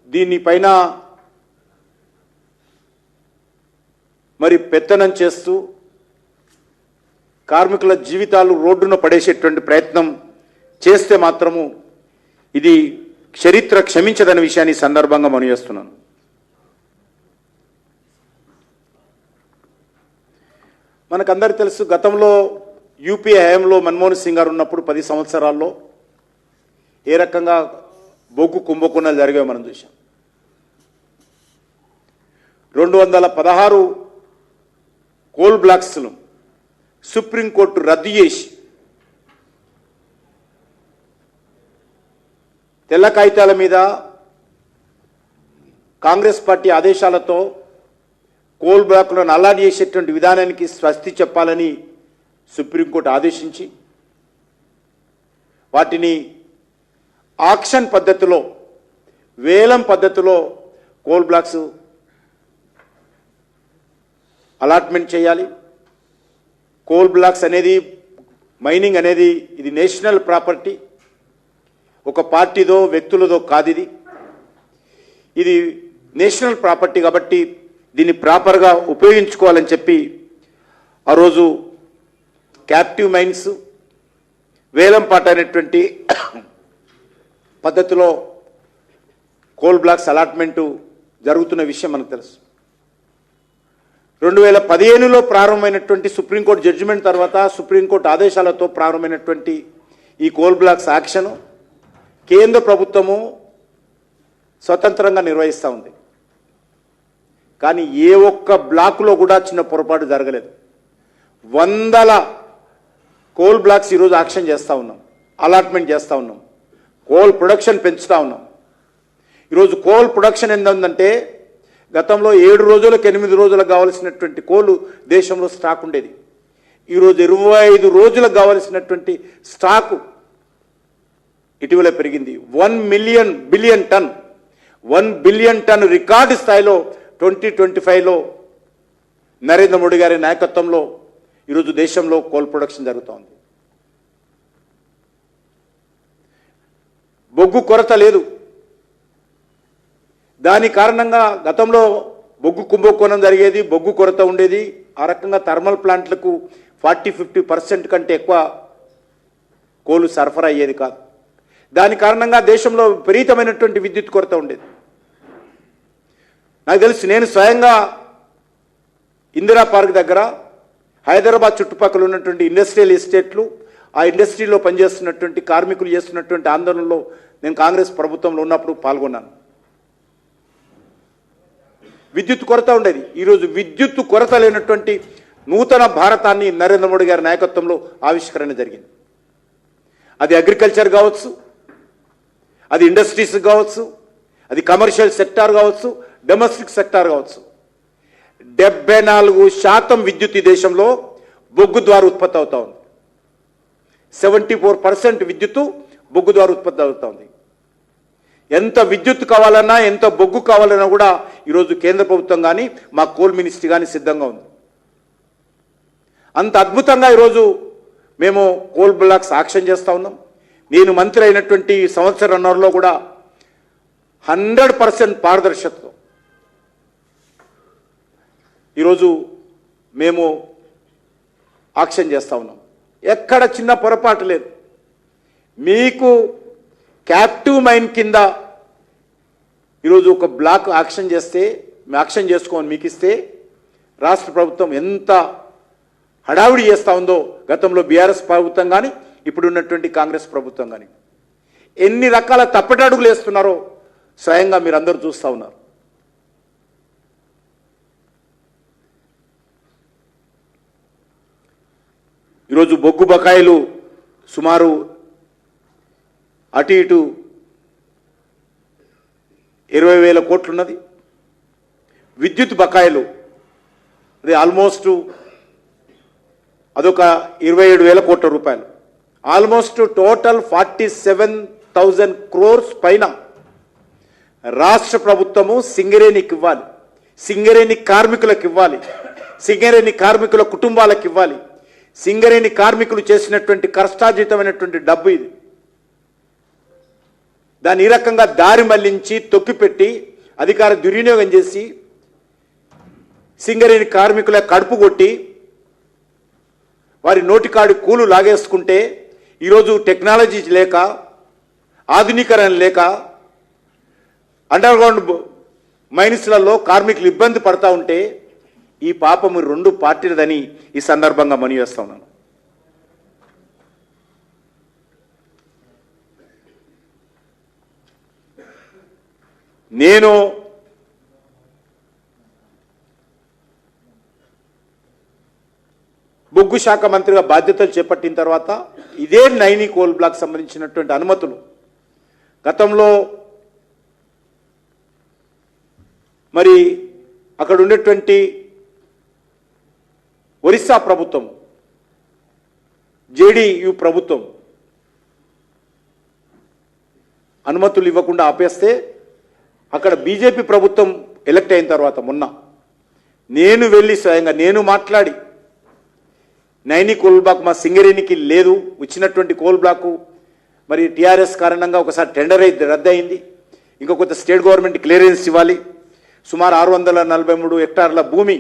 దీనిపైన మరి పెత్తనం చేస్తూ కార్మికుల జీవితాలు రోడ్డున పడేసేటువంటి ప్రయత్నం చేస్తే మాత్రము ఇది చరిత్ర క్షమించదనే విషయాన్ని సందర్భంగా మనం చేస్తున్నాను. మనకందరికీ తెలుసు, గతంలో యూపీఏ హయాంలో మన్మోహన్ సింగ్ గారు ఉన్నప్పుడు 10 సంవత్సరాల్లో ఏ రకంగా బొగ్గు కుంభకోణాలు జరిగాయో మనం చూసాం. 216 కోల్ బ్లాక్స్ను సుప్రీంకోర్టు రద్దు చేసి తెల్ల కాగితాల మీద కాంగ్రెస్ పార్టీ ఆదేశాలతో కోల్ బ్లాకులను అలాట్ చేసేటువంటి విధానానికి స్వస్తి చెప్పాలని సుప్రీంకోర్టు ఆదేశించి వాటిని ఆక్షన్ పద్ధతిలో, వేలం పద్ధతిలో కోల్ బ్లాక్స్ అలాట్మెంట్ చేయాలి. కోల్ బ్లాక్స్ అనేది, మైనింగ్ అనేది ఇది నేషనల్ ప్రాపర్టీ, ఒక పార్టీదో వ్యక్తులదో కాదు. ఇది నేషనల్ ప్రాపర్టీ కాబట్టి దీన్ని ప్రాపర్గా ఉపయోగించుకోవాలని చెప్పి ఆ రోజు క్యాప్టివ్ మైన్స్, వేలం పాట అనేటువంటి పద్ధతిలో కోల్ బ్లాక్స్ అలాట్మెంటు జరుగుతున్న విషయం మనకు తెలుసు. 2015లో ప్రారంభమైనటువంటి సుప్రీంకోర్టు జడ్జిమెంట్ తర్వాత సుప్రీంకోర్టు ఆదేశాలతో ప్రారంభమైనటువంటి ఈ కోల్ బ్లాక్స్ యాక్షన్ కేంద్ర ప్రభుత్వము స్వతంత్రంగా నిర్వహిస్తూ ఉంది. కానీ ఏ ఒక్క బ్లాకులో కూడా చిన్న పొరపాటు జరగలేదు. వందల కోల్ బ్లాక్స్ ఈరోజు యాక్షన్ చేస్తూ ఉన్నాం, అలాట్మెంట్ చేస్తూ ఉన్నాం, కోల్ ప్రొడక్షన్ పెంచుతూ ఉన్నాం. ఈరోజు కోల్ ప్రొడక్షన్ ఎంత ఉందంటే, గతంలో 7 రోజులకు 8 రోజులకు కావాల్సినటువంటి కోలు దేశంలో స్టాక్ ఉండేది. ఈరోజు 25 రోజులకు కావాల్సినటువంటి స్టాకు ఇటీవల పెరిగింది. 1 బిలియన్ టన్ రికార్డు స్థాయిలో 2025లో నరేంద్ర మోడీ గారి నాయకత్వంలో ఈరోజు దేశంలో కోల్ ప్రొడక్షన్ జరుగుతోంది. బొగ్గు కొరత లేదు. దాని కారణంగా గతంలో బొగ్గు కుంభకోణం జరిగేది, బొగ్గు కొరత ఉండేది. ఆ రకంగా థర్మల్ ప్లాంట్లకు 40-50% కంటే ఎక్కువ కోలు సరఫరా అయ్యేది కాదు. దాని కారణంగా దేశంలో విపరీతమైనటువంటి విద్యుత్ కొరత ఉండేది. నాకు తెలుసు, నేను స్వయంగా ఇందిరా పార్క్ దగ్గర హైదరాబాద్ చుట్టుపక్కల ఉన్నటువంటి ఇండస్ట్రియల్ ఎస్టేట్లు, ఆ ఇండస్ట్రీలో పనిచేస్తున్నటువంటి కార్మికులు చేస్తున్నటువంటి ఆందోళనలో నేను కాంగ్రెస్ ప్రభుత్వంలో ఉన్నప్పుడు పాల్గొన్నాను. విద్యుత్ కొరత ఉండేది. ఈరోజు విద్యుత్ కొరత లేనటువంటి నూతన భారతాన్ని నరేంద్ర మోడీ గారి నాయకత్వంలో ఆవిష్కరణ జరిగింది. అది అగ్రికల్చర్ కావచ్చు, అది ఇండస్ట్రీస్ కావచ్చు, అది కమర్షియల్ సెక్టార్ కావచ్చు, డొమెస్టిక్ సెక్టార్ కావచ్చు. 74% విద్యుత్ ఈ దేశంలో బొగ్గు ద్వారా ఉత్పత్తి అవుతా ఉంది. 74% విద్యుత్తు బొగ్గు ద్వారా ఉత్పత్తి అవుతా ఉంది. ఎంత విద్యుత్ కావాలన్నా, ఎంత బొగ్గు కావాలన్నా కూడా ఈరోజు కేంద్ర ప్రభుత్వం కానీ మా కోల్ మినిస్ట్రీ కానీ సిద్ధంగా ఉంది. అంత అద్భుతంగా ఈరోజు మేము కోల్ బ్లాక్స్ యాక్షన్ చేస్తూ ఉన్నాం. నేను మంత్రి అయినటువంటి సంవత్సరంన్నరలో కూడా 100% పారదర్శకతతో ఈరోజు మేము యాక్షన్ చేస్తూ ఉన్నాం. ఎక్కడ చిన్న పొరపాటు లేదు. మీకు క్యాప్టివ్ మైన్ కింద ఈరోజు ఒక బ్లాక్ యాక్షన్ చేస్తే, యాక్షన్ చేసుకోమని మీకు ఇస్తే రాష్ట్ర ప్రభుత్వం ఎంత హడావిడి చేస్తూ ఉందో, గతంలో బీఆర్ఎస్ ప్రభుత్వం కానీ ఇప్పుడు ఉన్నటువంటి కాంగ్రెస్ ప్రభుత్వం కానీ ఎన్ని రకాల తప్పటడుగులు వేస్తున్నారో స్వయంగా మీరందరూ చూస్తూ ఉన్నారు. ఈరోజు బొగ్గు బకాయిలు సుమారు అటు ఇటు 20,000 కోట్లు ఉన్నది. విద్యుత్ బకాయిలు అది ఆల్మోస్ట్ అదొక 27,000 కోట్ల రూపాయలు. ఆల్మోస్ట్ టోటల్ 47,000 crores పైన రాష్ట్ర ప్రభుత్వము సింగరేణికి ఇవ్వాలి, సింగరేణి కార్మికులకు ఇవ్వాలి, సింగరేణి కార్మికుల కుటుంబాలకు ఇవ్వాలి. సింగరేణి కార్మికులు చేసినటువంటి కష్టార్జితమైనటువంటి డబ్బు ఇది. దాన్ని ఈ రకంగా దారి మళ్లించి తొక్కిపెట్టి అధికార దుర్వినియోగం చేసి సింగరేణి కార్మికుల కడుపు కొట్టి వారి నోటికాడి కూలు లాగేసుకుంటే ఈరోజు టెక్నాలజీ లేక ఆధునీకరణ లేక అండర్గ్రౌండ్ మైన్స్లలో కార్మికులు ఇబ్బంది పడతా ఉంటే ఈ పాపము రెండు పార్టీలదని ఈ సందర్భంగా మనవి చేస్తా ఉన్నాను. నేను బొగ్గు శాఖ మంత్రిగా బాధ్యతలు చేపట్టిన తర్వాత ఇదే నైని కోల్ బ్లాక్ సంబంధించినటువంటి అనుమతులు గతంలో మరి అక్కడ ఉండేటువంటి ఒరిస్సా ప్రభుత్వం జేడీయూ ప్రభుత్వం అనుమతులు ఇవ్వకుండా ఆపేస్తే అక్కడ బీజేపీ ప్రభుత్వం ఎలక్ట్ అయిన తర్వాత మొన్న నేను వెళ్ళి స్వయంగా నేను మాట్లాడి నైని కోల్ బ్లాక్ మా సింగరేణికి లేదు, వచ్చినటువంటి కోల్ బ్లాకు మరి టీఆర్ఎస్ కారణంగా ఒకసారి టెండర్ అయితే రద్దయింది, ఇంకా కొంత స్టేట్ గవర్నమెంట్ క్లియరెన్స్ ఇవ్వాలి, సుమారు 643 హెక్టార్ల భూమి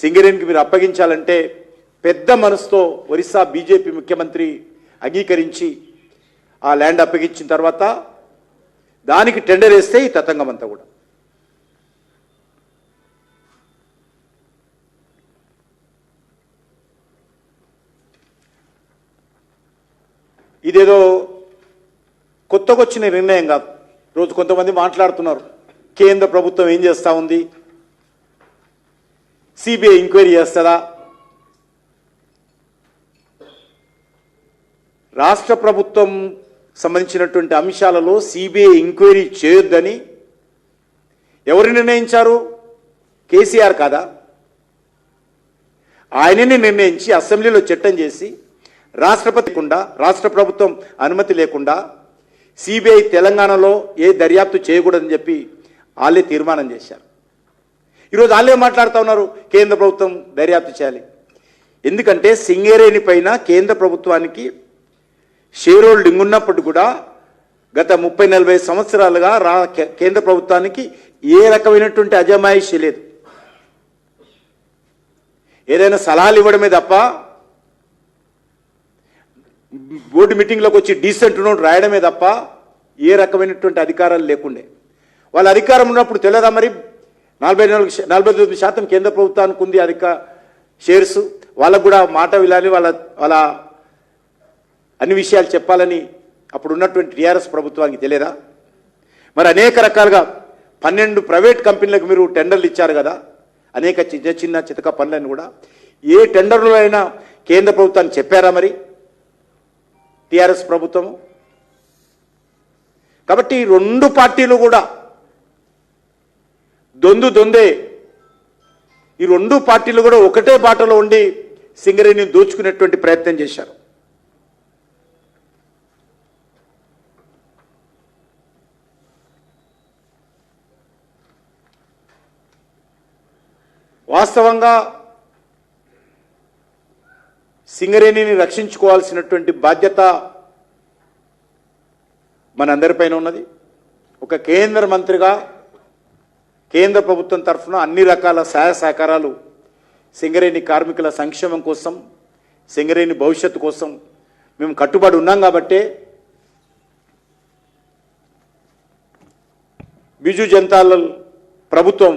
సింగరేణికి మీరు అప్పగించాలంటే పెద్ద మనసుతో ఒరిస్సా బీజేపీ ముఖ్యమంత్రి అంగీకరించి ఆ ల్యాండ్ అప్పగించిన తర్వాత దానికి టెండర్ వేస్తే ఈ తతంగం అంతా కూడా ఇదేదో కొత్తకొచ్చిన నిర్ణయం కాదు. రోజు కొంతమంది మాట్లాడుతున్నారు కేంద్ర ప్రభుత్వం ఏం చేస్తూ ఉంది, సిబిఐ ఎంక్వైరీ చేస్తుందా. రాష్ట్ర ప్రభుత్వం సంబంధించినటువంటి అంశాలలో సిబిఐ ఎంక్వైరీ చేయొద్దని ఎవరు నిర్ణయించారు? కేసీఆర్ కాదా? ఆయననే నిర్ణయించి అసెంబ్లీలో చట్టం చేసి రాష్ట్ర ప్రభుత్వం అనుమతి లేకుండా సిబిఐ తెలంగాణలో ఏ దర్యాప్తు చేయకూడదని చెప్పి వాళ్ళే తీర్మానం చేశారు. ఈరోజు వాళ్ళే మాట్లాడుతూ ఉన్నారు కేంద్ర ప్రభుత్వం దర్యాప్తు చేయాలి. ఎందుకంటే సింగరేణి పైన కేంద్ర ప్రభుత్వానికి షేర్ హోల్డింగ్ ఉన్నప్పుడు కూడా గత 30-40 సంవత్సరాలుగా కేంద్ర ప్రభుత్వానికి ఏ రకమైనటువంటి అజమాయిషీ లేదు. ఏదైనా సలహాలు ఇవ్వడమే తప్ప బోర్డు మీటింగ్లోకి వచ్చి డీసెంట్ నోట్ రాయడమే తప్ప ఏ రకమైనటువంటి అధికారాలు లేకుండే. వాళ్ళ అధికారం ఉన్నప్పుడు తెలియదా మరి 49% కేంద్ర ప్రభుత్వానికి ఉంది షేర్స్, వాళ్ళకు కూడా మాట వినాలి, వాళ్ళ అన్ని విషయాలు చెప్పాలని అప్పుడు ఉన్నటువంటి టీఆర్ఎస్ ప్రభుత్వానికి తెలియదా? మరి అనేక రకాలుగా 12 ప్రైవేట్ కంపెనీలకు మీరు టెండర్లు ఇచ్చారు కదా, అనేక చిన్న చితక పనులను కూడా ఏ టెండర్లో అయినా కేంద్ర ప్రభుత్వానికి చెప్పారా మరి టీఆర్ఎస్ ప్రభుత్వము? కాబట్టి రెండు పార్టీలు కూడా దొందే. ఈ రెండు పార్టీలు కూడా ఒకటే బాటలో ఉండి సింగరేణిని దోచుకునేటువంటి ప్రయత్నం చేశారు. వాస్తవంగా సింగరేణిని రక్షించుకోవాల్సినటువంటి బాధ్యత మనందరిపైన ఉన్నది. ఒక కేంద్ర మంత్రిగా కేంద్ర ప్రభుత్వం తరఫున అన్ని రకాల సహాయ సహకారాలు సింగరేణి కార్మికుల సంక్షేమం కోసం, సింగరేణి భవిష్యత్తు కోసం మేము కట్టుబడి ఉన్నాం. కాబట్టే బిజు జనతాదళ్ ప్రభుత్వం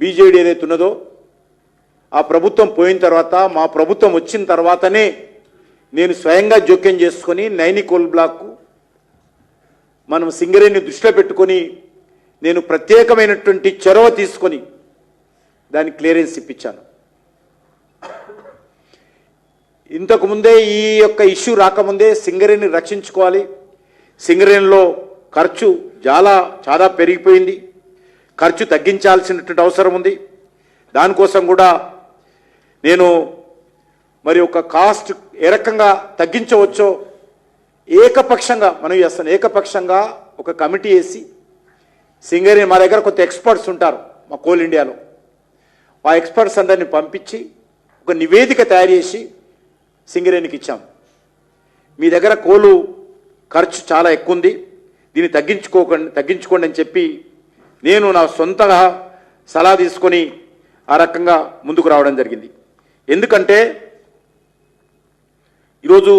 బీజేడీ ఏదైతే ఉన్నదో ఆ ప్రభుత్వం పోయిన తర్వాత మా ప్రభుత్వం వచ్చిన తర్వాతనే నేను స్వయంగా జోక్యం చేసుకొని నైని కోల్ బ్లాక్కు మనం సింగరేణిని దృష్టిలో పెట్టుకొని నేను ప్రత్యేకమైనటువంటి చొరవ తీసుకొని దానికి క్లియరెన్స్ ఇప్పించాను. ఇంతకుముందే ఈ యొక్క ఇష్యూ రాకముందే సింగరేణిని రక్షించుకోవాలి, సింగరేణిలో ఖర్చు చాలా పెరిగిపోయింది, ఖర్చు తగ్గించాల్సినటువంటి అవసరం ఉంది. దానికోసం కూడా నేను మరి ఒక కాస్ట్ ఏ రకంగా తగ్గించవచ్చో ఏకపక్షంగా మనం చేస్తాను. ఏకపక్షంగా ఒక కమిటీ వేసి సింగరేణి మా దగ్గర కొంత ఎక్స్పర్ట్స్ ఉంటారు మా కోల్ ఇండియాలో, ఆ ఎక్స్పర్ట్స్ అందరినీ పంపించి ఒక నివేదిక తయారు చేసి సింగరేణికి ఇచ్చాం. మీ దగ్గర కోలు ఖర్చు చాలా ఎక్కువ ఉంది, దీన్ని తగ్గించుకోండి అని చెప్పి నేను నా సొంతగా సలహా తీసుకొని ఆ రకంగా ముందుకు రావడం జరిగింది. ఎందుకంటే ఈరోజు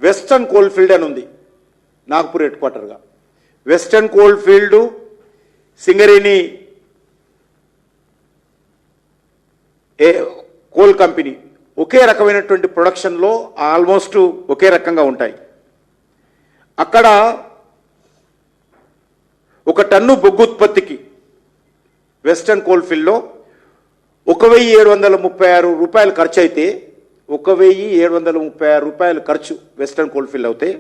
వెస్టర్న్ కోల్ఫీల్డ్ అని ఉంది నాగ్పూర్ హెడ్ క్వార్టర్గా. Western coalfield, Singareni coal company ఒకే రకమైనటువంటి ప్రొడక్షన్లో ఆల్మోస్ట్ ఒకే రకంగా ఉంటాయి. అక్కడ ఒక టన్ను బొగ్గు ఉత్పత్తికి వెస్టర్న్ కోల్ఫీల్డ్లో 1736 రూపాయలు ఖర్చు అయితే, 1736 రూపాయలు ఖర్చు వెస్టర్న్ కోల్ఫీల్డ్ అవుతే